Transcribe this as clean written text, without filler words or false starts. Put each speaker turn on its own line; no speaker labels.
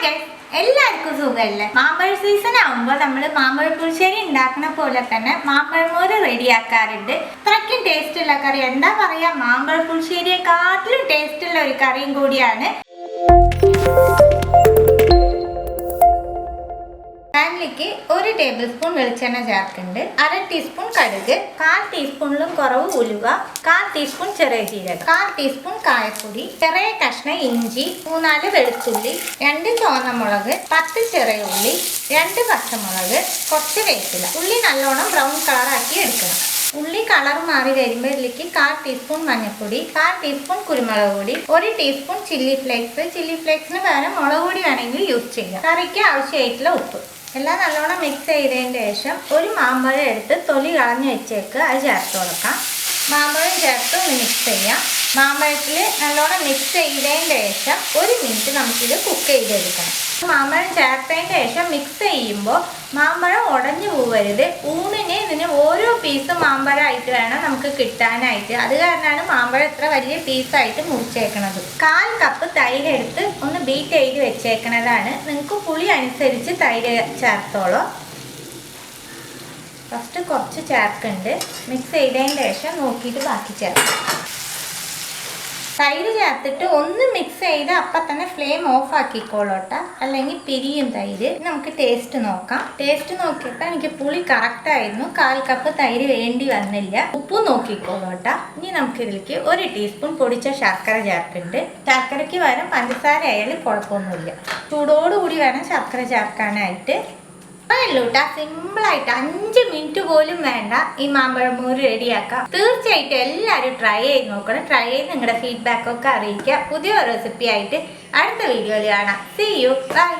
Guys, എല്ലാവർക്കും സുഖമല്ലേ? മാമ്പഴ സീസൺ ആകുമ്പോൾ നമ്മൾ മാമ്പഴ പുളിശ്ശേരി ഉണ്ടാക്കുന്ന പോലെ തന്നെ മാമ്പഴമോര് റെഡിയാക്കാറുണ്ട്. അത്രയ്ക്കും ടേസ്റ്റ് ഉള്ള കറി, എന്താ പറയാ, മാമ്പഴ പുളിശ്ശേരിയെക്കാട്ടിലും ടേസ്റ്റ് ഉള്ള ഒരു കറിയും കൂടിയാണ്. പാനിലേക്ക് 1 ടേബിൾ സ്പൂൺ വെളിച്ചെണ്ണ ചേർക്കുന്നുണ്ട്, 1/2 ടീസ്പൂൺ കടുക്, 1/4 ടീസ്പൂണിലും കുറവ് ഉലുവ, 1/4 ടീസ്പൂൺ ചെറിയ ജീരകം, 1/4 ടീസ്പൂൺ കായപ്പൊടി, ചെറിയ കഷ്ണം ഇഞ്ചി, 3-4 വെളുത്തുള്ളി, 2 ചുവന്ന മുളക്, 10 ചെറിയ ഉള്ളി, 2 പച്ചമുളക്, കുറച്ച് വേപ്പില. ഉള്ളി നല്ലോണം ബ്രൗൺ കളറാക്കി എടുക്കണം. ഉള്ളി കളർ മാറി വരുമ്പോൾ ഇതിലേക്ക് 1/4 ടീസ്പൂൺ മഞ്ഞൾപ്പൊടി, 1/4 ടീസ്പൂൺ കുരുമുളക് പൊടി, 1 ടീസ്പൂൺ ചില്ലി ഫ്ലേക്സിന് പകരം മുളക് പൊടി വേണമെങ്കിൽ യൂസ് ചെയ്യാം. കറിക്ക് ആവശ്യമായിട്ടുള്ള ഉപ്പ് എല്ലാം നല്ലോണം മിക്സ് ചെയ്തതിന് ശേഷം ഒരു മാമ്പഴം എടുത്ത് തൊലി കളഞ്ഞ് വെച്ചേക്ക് അത് ചേർത്ത് കൊടുക്കാം. മാമ്പഴം ചേർത്ത് ഒന്ന് മിക്സ് ചെയ്യാം. മാമ്പഴത്തിൽ നല്ലോണം മിക്സ് ചെയ്തതിന് ശേഷം 1 മിനിറ്റ് നമുക്കിത് കുക്ക് ചെയ്തെടുക്കണം. മാമ്പഴം ചേർത്തതിന് ശേഷം മിക്സ് ചെയ്യുമ്പോൾ മാമ്പഴം ഉടഞ്ഞു പോകരുത്. ഊണിന് ഇതിന് ഓരോ പീസ് മാമ്പഴമായിട്ട് വേണം നമുക്ക് കിട്ടാനായിട്ട്. അത് കാരണമാണ് മാമ്പഴം ഇത്ര വലിയ പീസായിട്ട് മുറിച്ചേക്കണത്. 1/4 കപ്പ് തൈര് എടുത്ത് ഒന്ന് ബീറ്റ് ചെയ്ത് വെച്ചേക്കണതാണ്. നിങ്ങൾക്ക് പുളി അനുസരിച്ച് തൈര് ചേർത്തോളൂ. ഫസ്റ്റ് കുറച്ച് ചേർക്കുന്നുണ്ട്. മിക്സ് ചെയ്തതിന് ശേഷം നോക്കിയിട്ട് ബാക്കി ചേർക്കാം. തൈര് ചേർത്തിട്ട് ഒന്ന് മിക്സ് ചെയ്ത് അപ്പം തന്നെ ഫ്ലെയിം ഓഫ് ആക്കിക്കോളോട്ട, അല്ലെങ്കിൽ പിരിയും തൈര്. നമുക്ക് ടേസ്റ്റ് നോക്കാം. ടേസ്റ്റ് നോക്കിയപ്പോൾ എനിക്ക് പുളി കറക്റ്റായിരുന്നു. 1/4 കപ്പ് തൈര് വേണ്ടി വന്നില്ല. ഉപ്പ് നോക്കിക്കോളോട്ട. ഇനി നമുക്കിതിലേക്ക് 1 ടീസ്പൂൺ പൊടിച്ച ശർക്കര ചേർക്കുന്നുണ്ട്. ശർക്കരയ്ക്ക് പകരം പഞ്ചസാര ആയാലും കുഴപ്പമൊന്നുമില്ല. ചൂടോടുകൂടി വേണം ശർക്കര ചേർക്കാനായിട്ട്. അല്ലൂട്ടാ, സിമ്പിളായിട്ട് 5 മിനിറ്റ് പോലും വേണ്ട ഈ മാമ്പഴമോര് റെഡിയാക്കാം. തീർച്ചയായിട്ടും എല്ലാവരും ട്രൈ ചെയ്ത് നോക്കണം. ട്രൈ ചെയ്ത് നിങ്ങളുടെ ഫീഡ്ബാക്കൊക്കെ അറിയിക്കുക. പുതിയ റെസിപ്പി ആയിട്ട് അടുത്ത വീഡിയോയിൽ കാണാം. See you. Bye.